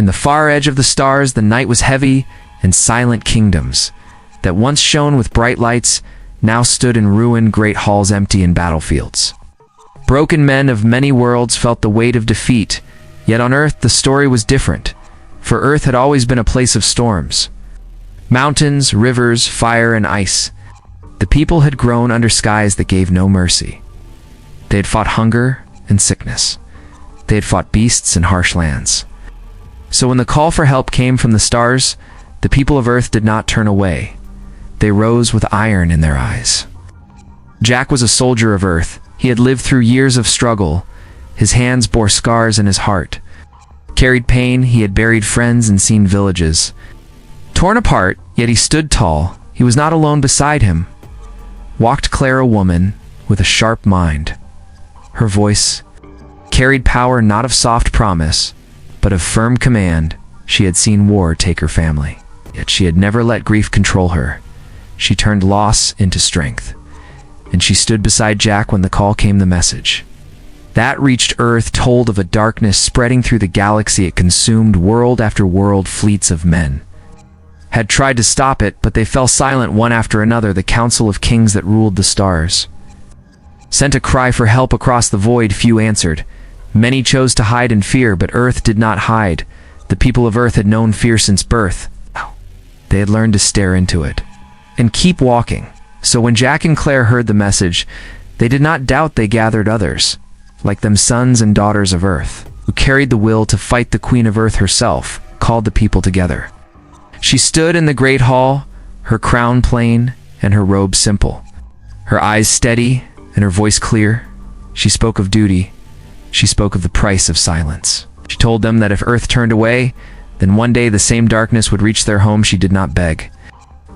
In the far edge of the stars, the night was heavy, and silent kingdoms, that once shone with bright lights, now stood in ruin, great halls empty and battlefields. Broken men of many worlds felt the weight of defeat, yet on Earth the story was different, for Earth had always been a place of storms. Mountains, rivers, fire, and ice. The people had grown under skies that gave no mercy. They had fought hunger and sickness. They had fought beasts and harsh lands. So when the call for help came from the stars, the people of Earth did not turn away. They rose with iron in their eyes. Jack was a soldier of Earth. He had lived through years of struggle. His hands bore scars in his heart. Carried pain, he had buried friends and seen villages. Torn apart, yet he stood tall. He was not alone. Beside him walked Claire, a woman with a sharp mind. Her voice carried power not of soft promise, but of firm command. She had seen war take her family, yet she had never let grief control her. She turned loss into strength, and she stood beside Jack when the call came. The message that reached Earth told of a darkness spreading through the galaxy. It consumed world after world. Fleets of men had tried to stop it, but they fell silent one after another. The council of kings that ruled the stars sent a cry for help across the void. Few answered. Many chose to hide in fear, but Earth did not hide. The people of Earth had known fear since birth. They had learned to stare into it and keep walking. So when Jack and Claire heard the message, they did not doubt. They gathered others, like them, sons and daughters of Earth, who carried the will to fight. The Queen of Earth herself called the people together. She stood in the great hall, her crown plain and her robe simple, her eyes steady and her voice clear. She spoke of duty. She spoke of the price of silence. She told them that if Earth turned away, then one day the same darkness would reach their home. She did not beg.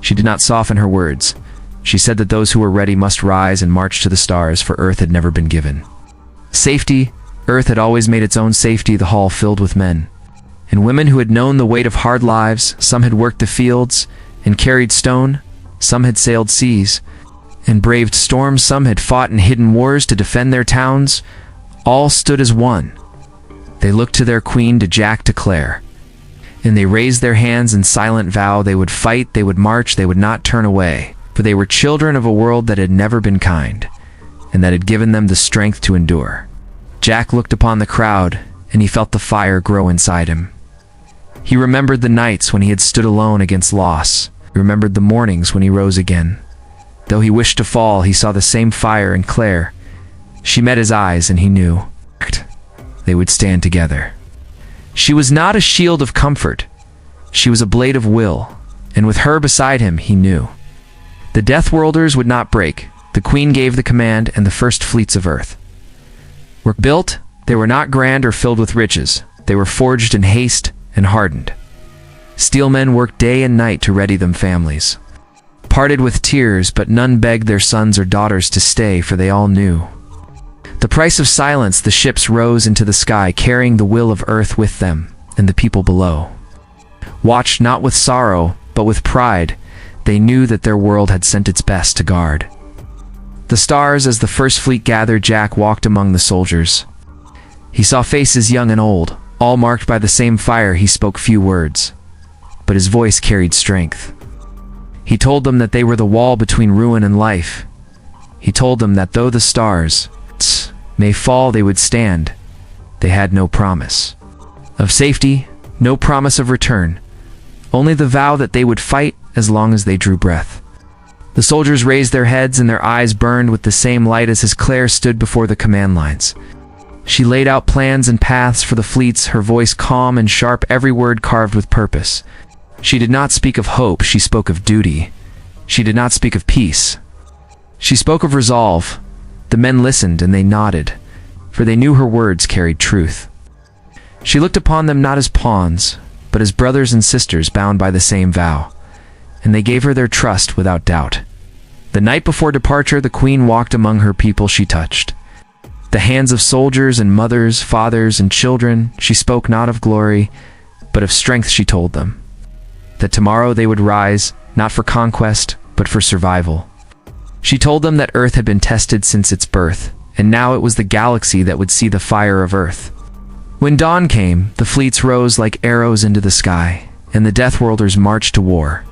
She did not soften her words. She said that those who were ready must rise and march to the stars, for Earth had never been given safety. Earth had always made its own safety. The hall filled with men and women who had known the weight of hard lives. Some had worked the fields and carried stone. Some had sailed seas and braved storms. Some had fought in hidden wars to defend their towns. All stood as one. They looked to their queen, to Jack, to Claire, and they raised their hands in silent vow. They would fight, they would march, they would not turn away, for they were children of a world that had never been kind, and that had given them the strength to endure. Jack looked upon the crowd, and he felt the fire grow inside him. He remembered the nights when he had stood alone against loss. He remembered the mornings when he rose again. Though he wished to fall, he saw the same fire in Claire. She met his eyes, and he knew they would stand together. She was not a shield of comfort. She was a blade of will, and with her beside him, he knew the Deathworlders would not break. The Queen gave the command, and the first fleets of Earth were built. They were not grand or filled with riches. They were forged in haste and hardened. Steel men worked day and night to ready them. Families parted with tears, but none begged their sons or daughters to stay, for they all knew the price of silence. The ships rose into the sky, carrying the will of Earth with them, and the people below watched not with sorrow, but with pride. They knew that their world had sent its best to guard the stars. As the first fleet gathered, Jack walked among the soldiers. He saw faces young and old, all marked by the same fire. He spoke few words, but his voice carried strength. He told them that they were the wall between ruin and life. He told them that though the stars may fall, they would stand. They had no promise of safety, no promise of return, only the vow that they would fight as long as they drew breath. The soldiers raised their heads, and their eyes burned with the same light as Claire stood before the command lines. She laid out plans and paths for the fleets, her voice calm and sharp, every word carved with purpose. She did not speak of hope, she spoke of duty. She did not speak of peace. She spoke of resolve. The men listened, and they nodded, for they knew her words carried truth. She looked upon them not as pawns, but as brothers and sisters bound by the same vow, and they gave her their trust without doubt. The night before departure, the Queen walked among her people. She touched the hands of soldiers and mothers, fathers and children. She spoke not of glory, but of strength. She told them that tomorrow they would rise, not for conquest, but for survival. She told them that Earth had been tested since its birth, and now it was the galaxy that would see the fire of Earth. When dawn came, the fleets rose like arrows into the sky, and the Deathworlders marched to war.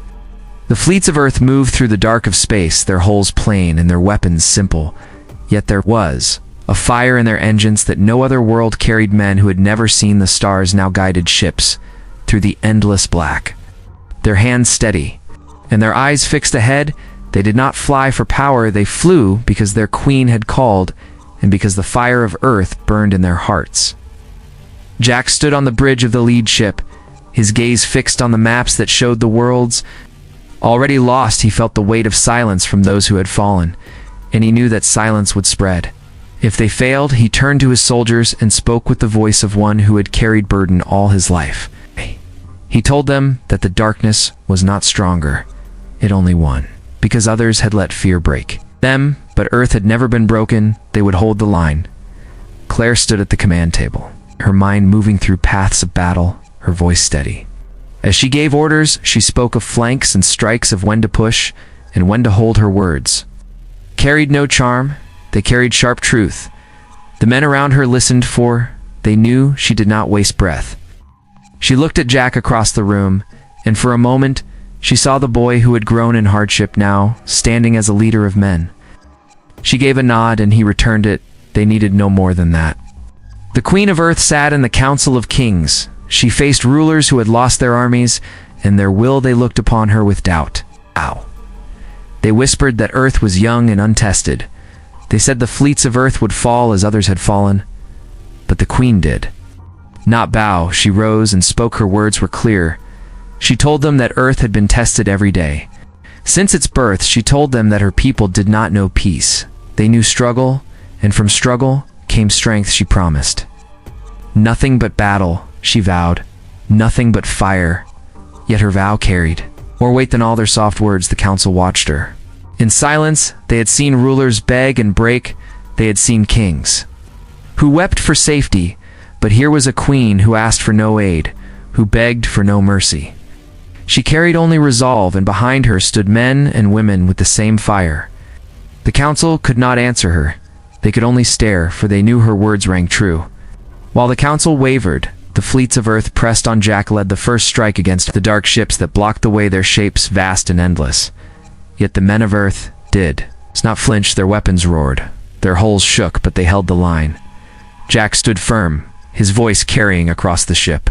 The fleets of Earth moved through the dark of space, their hulls plain and their weapons simple. Yet there was a fire in their engines that no other world carried. Men who had never seen the stars now guided ships through the endless black. Their hands steady, and their eyes fixed ahead. They did not fly for power, they flew because their queen had called, and because the fire of Earth burned in their hearts. Jack stood on the bridge of the lead ship, his gaze fixed on the maps that showed the worlds. Already lost, he felt the weight of silence from those who had fallen, and he knew that silence would spread. If they failed, he turned to his soldiers and spoke with the voice of one who had carried burden all his life. He told them that the darkness was not stronger, it only won, because others had let fear break them, but Earth had never been broken. They would hold the line. Claire stood at the command table, her mind moving through paths of battle, her voice steady. As she gave orders, she spoke of flanks and strikes, of when to push and when to hold. Her words carried no charm, they carried sharp truth. The men around her listened, for they knew she did not waste breath. She looked at Jack across the room, and for a moment she saw the boy who had grown in hardship now standing as a leader of men. She gave a nod and he returned it. They needed no more than that. The Queen of Earth sat in the Council of Kings. She faced rulers who had lost their armies and their will. They looked upon her with doubt. Ow. They whispered that Earth was young and untested. They said the fleets of Earth would fall as others had fallen. But the Queen did not bow. She rose and spoke. Her words were clear. She told them that Earth had been tested every day. Since its birth, she told them that her people did not know peace. They knew struggle, and from struggle came strength. She promised nothing but battle, she vowed, nothing but fire. Yet her vow carried more weight than all their soft words. The council watched her. In silence, they had seen rulers beg and break. They had seen kings who wept for safety. But here was a queen who asked for no aid, who begged for no mercy. She carried only resolve, and behind her stood men and women with the same fire. The council could not answer her. They could only stare, for they knew her words rang true. While the council wavered, the fleets of Earth pressed on. Jack led the first strike against the dark ships that blocked the way, their shapes vast and endless. Yet the men of Earth did not flinch. Their weapons roared. Their hulls shook, but they held the line. Jack stood firm, his voice carrying across the ship.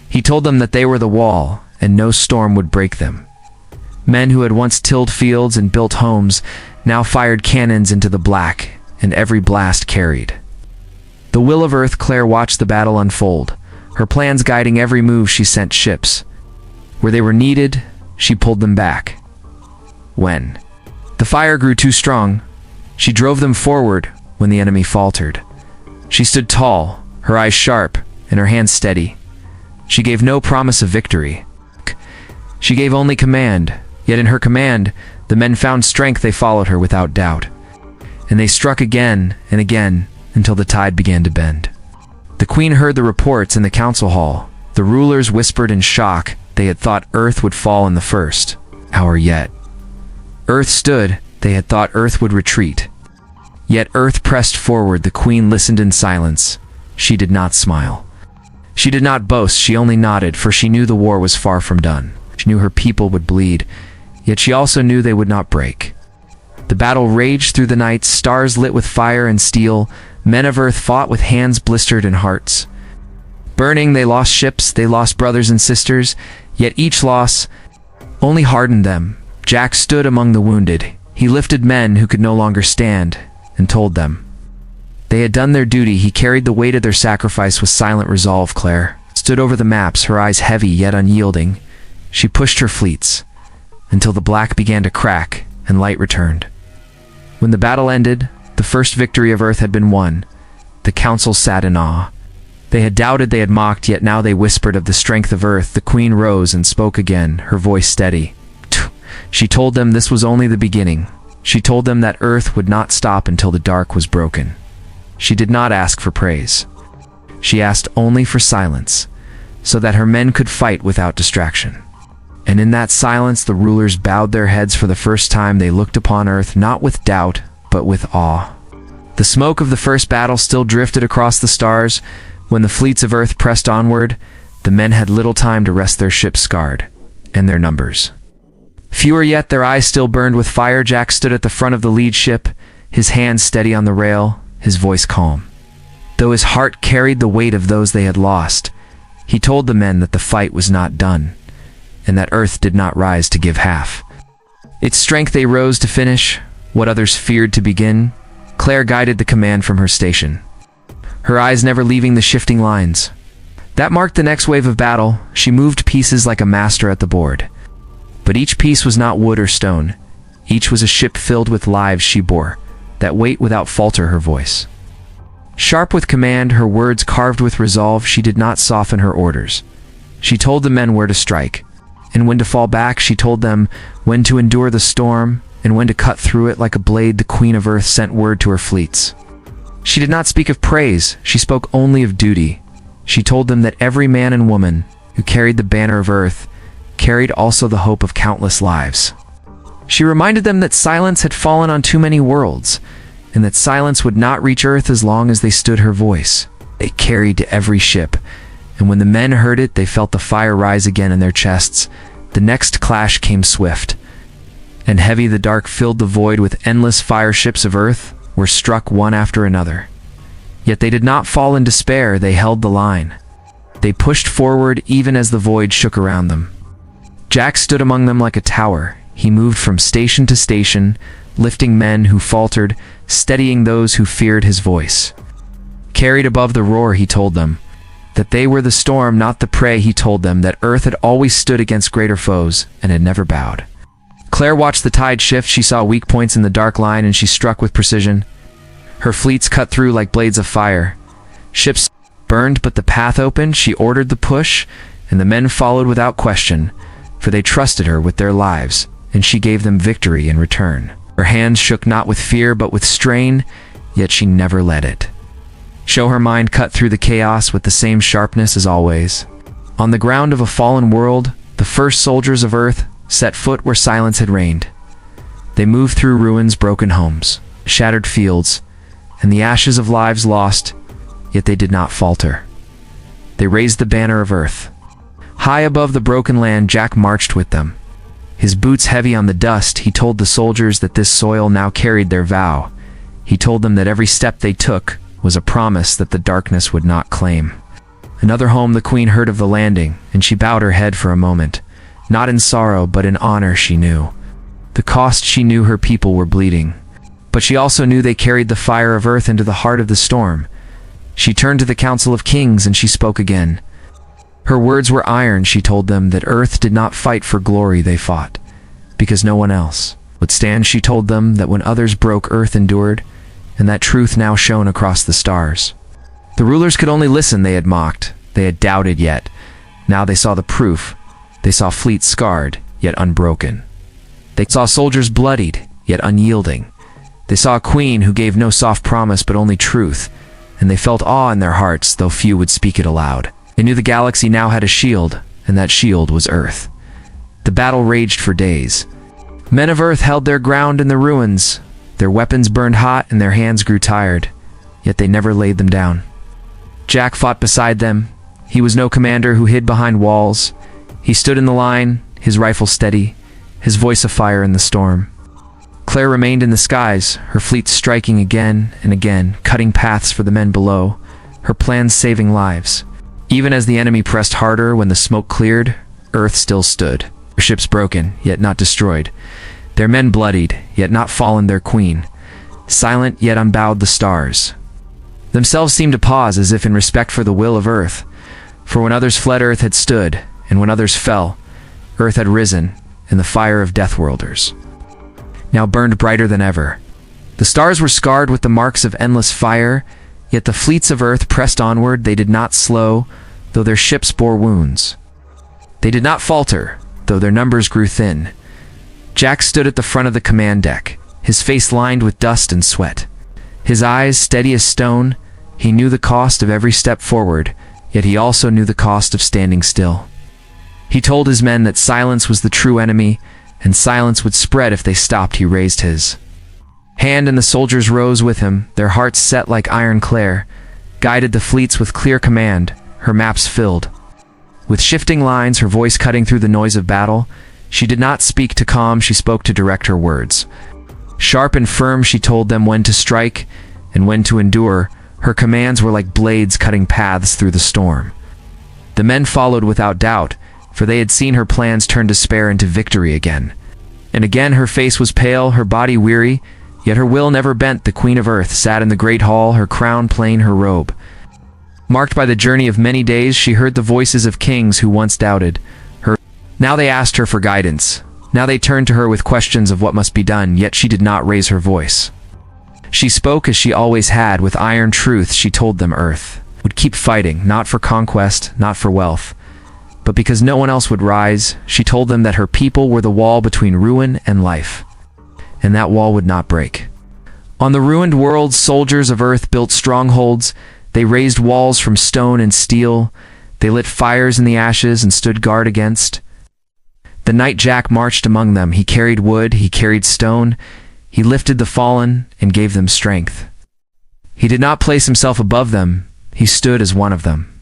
He told them that they were the wall, and no storm would break them. Men who had once tilled fields and built homes now fired cannons into the black, and every blast carried the will of Earth. Claire watched the battle unfold, her plans guiding every move. She sent ships where they were needed, she pulled them back. When the fire grew too strong, she drove them forward. When the enemy faltered, she stood tall, her eyes sharp and her hands steady. She gave no promise of victory. She gave only command. Yet in her command, the men found strength. They followed her without doubt. And they struck again and again until the tide began to bend. The Queen heard the reports in the council hall. The rulers whispered in shock. They had thought Earth would fall in the first hour. Yet Earth stood. They had thought Earth would retreat. Yet Earth pressed forward. The Queen listened in silence. She did not smile. She did not boast. She only nodded, for she knew the war was far from done. She knew her people would bleed, yet she also knew they would not break. The battle raged through the night, stars lit with fire and steel. Men of Earth fought with hands blistered and hearts burning. They lost ships, they lost brothers and sisters, yet each loss only hardened them. Jack stood among the wounded. He lifted men who could no longer stand and told them they had done their duty. He carried the weight of their sacrifice with silent resolve. Claire stood over the maps, her eyes heavy yet unyielding. She pushed her fleets until the black began to crack and light returned. When the battle ended, the first victory of Earth had been won. The council sat in awe. They had doubted, they had mocked, yet now they whispered of the strength of Earth. The Queen rose and spoke again, her voice steady. She told them this was only the beginning. She told them that Earth would not stop until the dark was broken. She did not ask for praise. She asked only for silence, so that her men could fight without distraction. And in that silence, the rulers bowed their heads. For the first time, they looked upon Earth not with doubt, but with awe. The smoke of the first battle still drifted across the stars, When the fleets of Earth pressed onward, the men had little time to rest their ships scarred, and their numbers. Fewer yet, their eyes still burned with fire. Jack stood at the front of the lead ship, his hands steady on the rail, his voice calm. Though his heart carried the weight of those they had lost, he told the men that the fight was not done, and that Earth did not rise to give half. Its strength they rose to finish, what others feared to begin. Claire guided the command from her station, her eyes never leaving the shifting lines. That marked the next wave of battle. She moved pieces like a master at the board. But each piece was not wood or stone. Each was a ship filled with lives she bore, that wait without falter her voice. Sharp with command, her words carved with resolve, she did not soften her orders. She told the men where to strike, and when to fall back. She told them when to endure the storm, and when to cut through it like a blade. The Queen of Earth sent word to her fleets. She did not speak of praise, she spoke only of duty. She told them that every man and woman who carried the banner of Earth carried also the hope of countless lives. She reminded them that silence had fallen on too many worlds, and that silence would not reach Earth as long as they stood her voice. They carried to every ship, and when the men heard it, they felt the fire rise again in their chests. The next clash came swift, and heavy the dark filled the void with endless fire. Ships of Earth were struck one after another. Yet they did not fall in despair, they held the line. They pushed forward even as the void shook around them. Jack stood among them like a tower. He moved from station to station, lifting men who faltered, steadying those who feared his voice. Carried above the roar, he told them that they were the storm, not the prey. He told them that Earth had always stood against greater foes and had never bowed. Claire watched the tide shift. She saw weak points in the dark line, and she struck with precision. Her fleets cut through like blades of fire. Ships burned, but the path opened. She ordered the push, and the men followed without question, for they trusted her with their lives, and she gave them victory in return. Her hands shook not with fear, but with strain, yet she never let it show. Her mind cut through the chaos with the same sharpness as always. On the ground of a fallen world, the first soldiers of Earth set foot where silence had reigned. They moved through ruins, broken homes, shattered fields, and the ashes of lives lost, yet they did not falter. They raised the banner of Earth. High above the broken land, Jack marched with them. His boots heavy on the dust, he told the soldiers that this soil now carried their vow. He told them that every step they took was a promise that the darkness would not claim. Another home. The Queen heard of the landing, and she bowed her head for a moment. Not in sorrow, but in honor. She knew the cost. She knew her people were bleeding, but she also knew they carried the fire of Earth into the heart of the storm. She turned to the Council of Kings, and she spoke again. Her words were iron. She told them that Earth did not fight for glory, they fought because no one else would stand. She told them that when others broke, Earth endured, and that truth now shone across the stars. The rulers could only listen. They had mocked, they had doubted, yet now they saw the proof. They saw fleets scarred, yet unbroken. They saw soldiers bloodied, yet unyielding. They saw a queen who gave no soft promise, but only truth, and they felt awe in their hearts, though few would speak it aloud. They knew the galaxy now had a shield, and that shield was Earth. The battle raged for days. Men of Earth held their ground in the ruins. Their weapons burned hot, and their hands grew tired, yet they never laid them down. Jack fought beside them. He was no commander who hid behind walls. He stood in the line, his rifle steady, his voice afire in the storm. Claire remained in the skies, her fleet striking again and again, cutting paths for the men below, her plans saving lives. Even as the enemy pressed harder, when the smoke cleared, Earth still stood. Her ships broken, yet not destroyed. Their men bloodied, yet not fallen. Their queen silent, yet unbowed. The stars themselves seemed to pause, as if in respect for the will of Earth. For when others fled, Earth had stood, and when others fell, Earth had risen, and the fire of Deathworlders now burned brighter than ever. The stars were scarred with the marks of endless fire, yet the fleets of Earth pressed onward. They did not slow, though their ships bore wounds. They did not falter, though their numbers grew thin. Jack stood at the front of the command deck, his face lined with dust and sweat. His eyes steady as stone. He knew the cost of every step forward, yet he also knew the cost of standing still. He told his men that silence was the true enemy, and silence would spread if they stopped. He raised his hand, and the soldiers rose with him, their hearts set like iron. Claire guided the fleets with clear command, her maps filled. With shifting lines, her voice cutting through the noise of battle, she did not speak to calm, she spoke to direct her words. Sharp and firm, she told them when to strike and when to endure. Her commands were like blades cutting paths through the storm. The men followed without doubt, for they had seen her plans turn despair into victory again. And again her face was pale, her body weary, yet her will never bent. The Queen of Earth sat in the great hall, her crown plain, her robe. Marked by the journey of many days, she heard the voices of kings who once doubted her. Now they asked her for guidance. Now they turned to her with questions of what must be done, yet she did not raise her voice. She spoke as she always had, with iron truth. She told them Earth would keep fighting, not for conquest, not for wealth, but because no one else would rise. She told them that her people were the wall between ruin and life, and that wall would not break. On the ruined world, soldiers of Earth built strongholds. They raised walls from stone and steel. They lit fires in the ashes and stood guard against. The night Jack marched among them. He carried wood, he carried stone. He lifted the fallen and gave them strength. He did not place himself above them. He stood as one of them.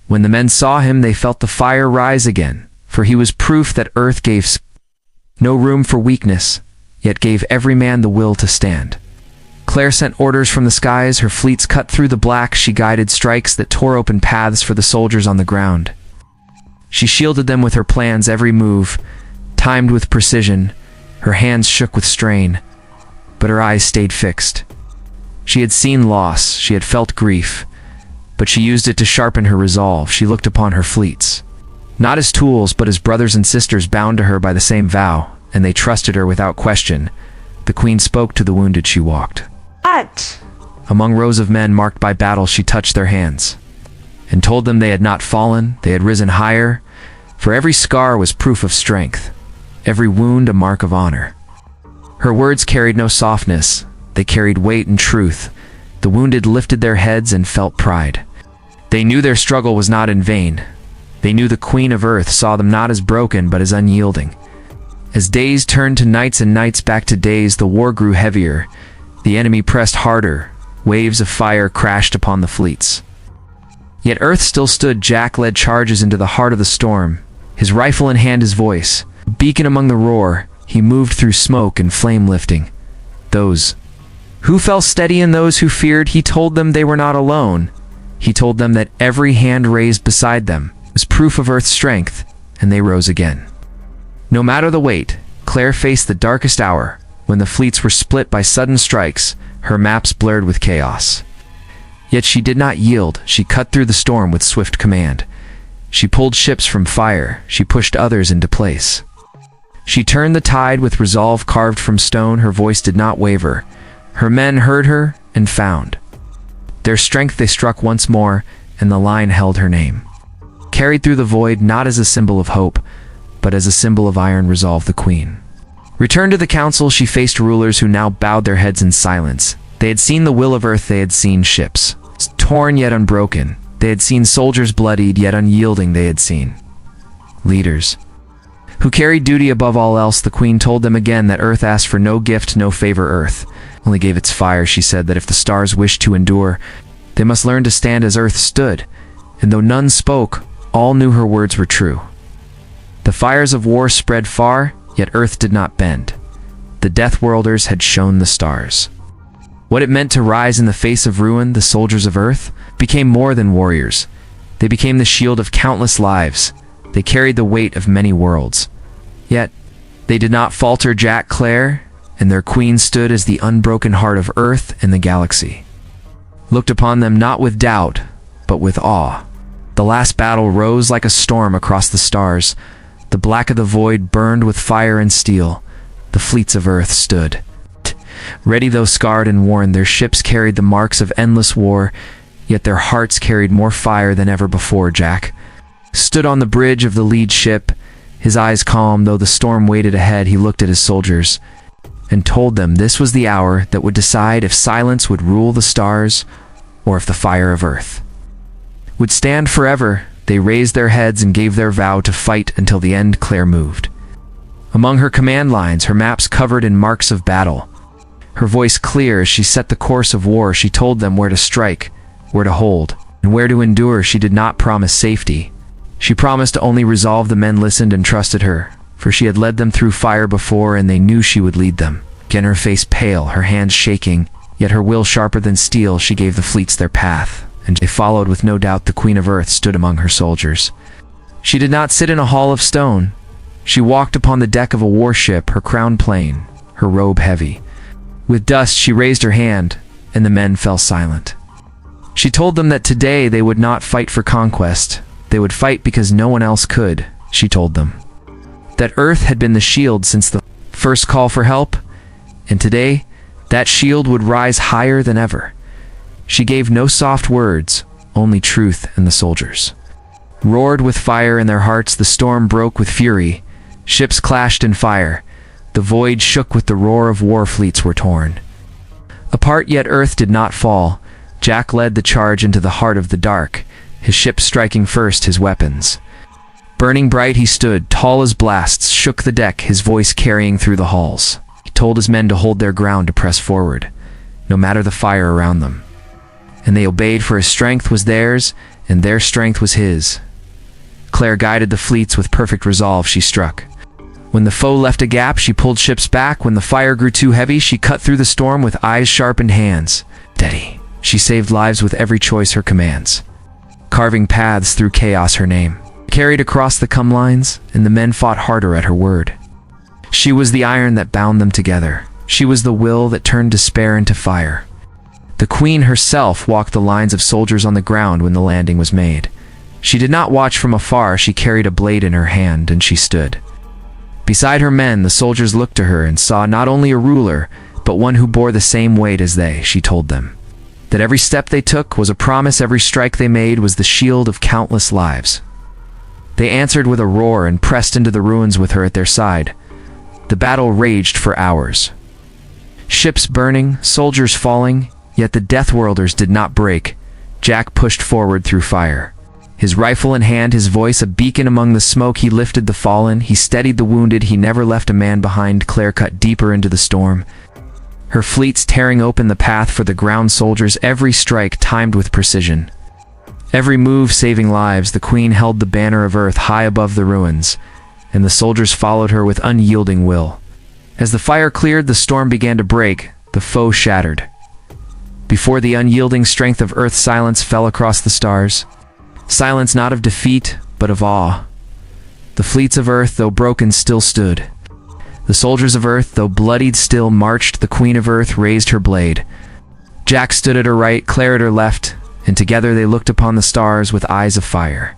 When the men saw him, they felt the fire rise again, for he was proof that Earth gave no room for weakness, yet gave every man the will to stand. Claire sent orders from the skies. Her fleets cut through the black. She guided strikes that tore open paths for the soldiers on the ground. She shielded them with her plans, every move timed with precision. Her hands shook with strain, but her eyes stayed fixed. She had seen loss, she had felt grief, but she used it to sharpen her resolve. She looked upon her fleets, not as tools, but as brothers and sisters bound to her by the same vow, and they trusted her without question. The Queen spoke to the wounded. She walked among rows of men marked by battle. She touched their hands and told them they had not fallen, they had risen higher, for every scar was proof of strength, every wound a mark of honor. Her words carried no softness, they carried weight and truth. The wounded lifted their heads and felt pride. They knew their struggle was not in vain. They knew the Queen of Earth saw them not as broken, but as unyielding. As days turned to nights and nights back to days, the war grew heavier. The enemy pressed harder. Waves of fire crashed upon the fleets. Yet Earth still stood. Jack led charges into the heart of the storm, his rifle in hand, his voice a beacon among the roar. He moved through smoke and flame, lifting those who fell steady and those who feared. He told them they were not alone. He told them that every hand raised beside them was proof of Earth's strength, and they rose again. No matter the weight, Claire faced the darkest hour, when the fleets were split by sudden strikes, her maps blurred with chaos. Yet she did not yield. She cut through the storm with swift command. She pulled ships from fire. She pushed others into place. She turned the tide with resolve carved from stone. Her voice did not waver. Her men heard her and found their strength. They struck once more, and the line held her name. Carried through the void, not as a symbol of hope, but as a symbol of iron resolve, the Queen returned to the council. She faced rulers who now bowed their heads in silence. They had seen the will of Earth. They had seen ships torn yet unbroken. They had seen soldiers bloodied yet unyielding. They had seen leaders who carried duty above all else. The Queen told them again that Earth asked for no gift, no favor. Earth only gave its fire. She said that if the stars wished to endure, they must learn to stand as Earth stood. And though none spoke, all knew her words were true. The fires of war spread far, yet Earth did not bend. The Deathworlders had shown the stars what it meant to rise in the face of ruin. The soldiers of Earth became more than warriors. They became the shield of countless lives. They carried the weight of many worlds. Yet, they did not falter. Jack, Claire, and their Queen stood as the unbroken heart of Earth and the galaxy. Looked upon them not with doubt, but with awe. The last battle rose like a storm across the stars. The black of the void burned with fire and steel. The fleets of Earth stood ready, though scarred and worn. Their ships carried the marks of endless war, yet their hearts carried more fire than ever before. Jack stood on the bridge of the lead ship, his eyes calm though the storm waited ahead. He looked at his soldiers and told them this was the hour that would decide if silence would rule the stars or if the fire of Earth would stand forever. They raised their heads and gave their vow to fight until the end. Claire moved among her command lines, her maps covered in marks of battle. Her voice clear as she set the course of war. She told them where to strike, where to hold, and where to endure. She did not promise safety. She promised to only resolve. The men listened and trusted her, for she had led them through fire before, and they knew she would lead them. Again, her face pale, her hands shaking, yet her will sharper than steel, she gave the fleets their path, and they followed with no doubt. The Queen of Earth stood among her soldiers. She did not sit in a hall of stone. She walked upon the deck of a warship, her crown plain, her robe heavy. With dust she raised her hand, and the men fell silent. She told them that today they would not fight for conquest. They would fight because no one else could, she told them. That Earth had been the shield since the first call for help, and today that shield would rise higher than ever. She gave no soft words, only truth, and the soldiers roared with fire in their hearts. The storm broke with fury. Ships clashed in fire. The void shook with the roar of war. Fleets were torn apart, yet Earth did not fall. Jack led the charge into the heart of the dark, his ship striking first, his weapons burning bright. He stood tall as blasts, shook the deck, his voice carrying through the halls. He told his men to hold their ground, to press forward, no matter the fire around them. And they obeyed, for his strength was theirs, and their strength was his. Claire guided the fleets with perfect resolve. She struck when the foe left a gap. She pulled ships back when the fire grew too heavy. She cut through the storm with eyes sharpened, hands steady. She saved lives with every choice, her commands carving paths through chaos. Her name carried across the come lines, and the men fought harder at her word. She was the iron that bound them together. She was the will that turned despair into fire. The Queen herself walked the lines of soldiers on the ground when the landing was made. She did not watch from afar. She carried a blade in her hand, and she stood beside her men. The soldiers looked to her and saw not only a ruler, but one who bore the same weight as they. She told them that every step they took was a promise. Every strike they made was the shield of countless lives. They answered with a roar and pressed into the ruins with her at their side. The battle raged for hours. Ships burning, soldiers falling, yet the Deathworlders did not break. Jack pushed forward through fire. His rifle in hand, his voice a beacon among the smoke. He lifted the fallen, he steadied the wounded, he never left a man behind. Claire cut deeper into the storm, her fleets tearing open the path for the ground soldiers. Every strike timed with precision, every move saving lives. The Queen held the banner of Earth high above the ruins, and the soldiers followed her with unyielding will. As the fire cleared, the storm began to break, the foe shattered. Before the unyielding strength of Earth, silence fell across the stars. Silence not of defeat, but of awe. The fleets of Earth, though broken, still stood. The soldiers of Earth, though bloodied, still marched. The Queen of Earth raised her blade. Jack stood at her right, Claire at her left, and together they looked upon the stars with eyes of fire.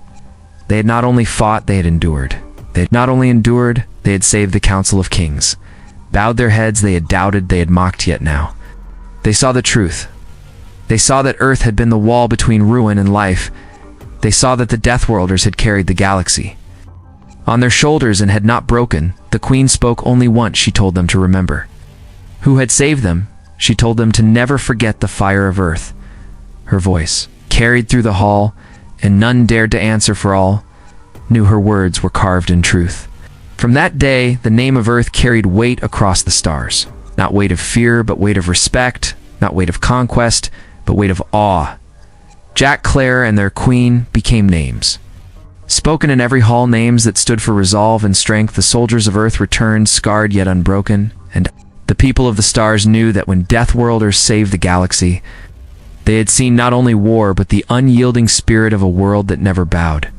They had not only fought, they had endured. They had not only endured, they had saved the Council of Kings. Bowed their heads, they had doubted, they had mocked, yet now they saw the truth. They saw that Earth had been the wall between ruin and life. They saw that the Deathworlders had carried the galaxy on their shoulders and had not broken. The Queen spoke only once. She told them to remember who had saved them. She told them to never forget the fire of Earth. Her voice carried through the hall, and none dared to answer, for all knew her words were carved in truth. From that day, the name of Earth carried weight across the stars. Not weight of fear, but weight of respect. Not weight of conquest, but weight of awe. Jack, Claire, and their Queen became names spoken in every hall, names that stood for resolve and strength. The soldiers of Earth returned, scarred yet unbroken, and the people of the stars knew that when Deathworlders saved the galaxy, they had seen not only war, but the unyielding spirit of a world that never bowed.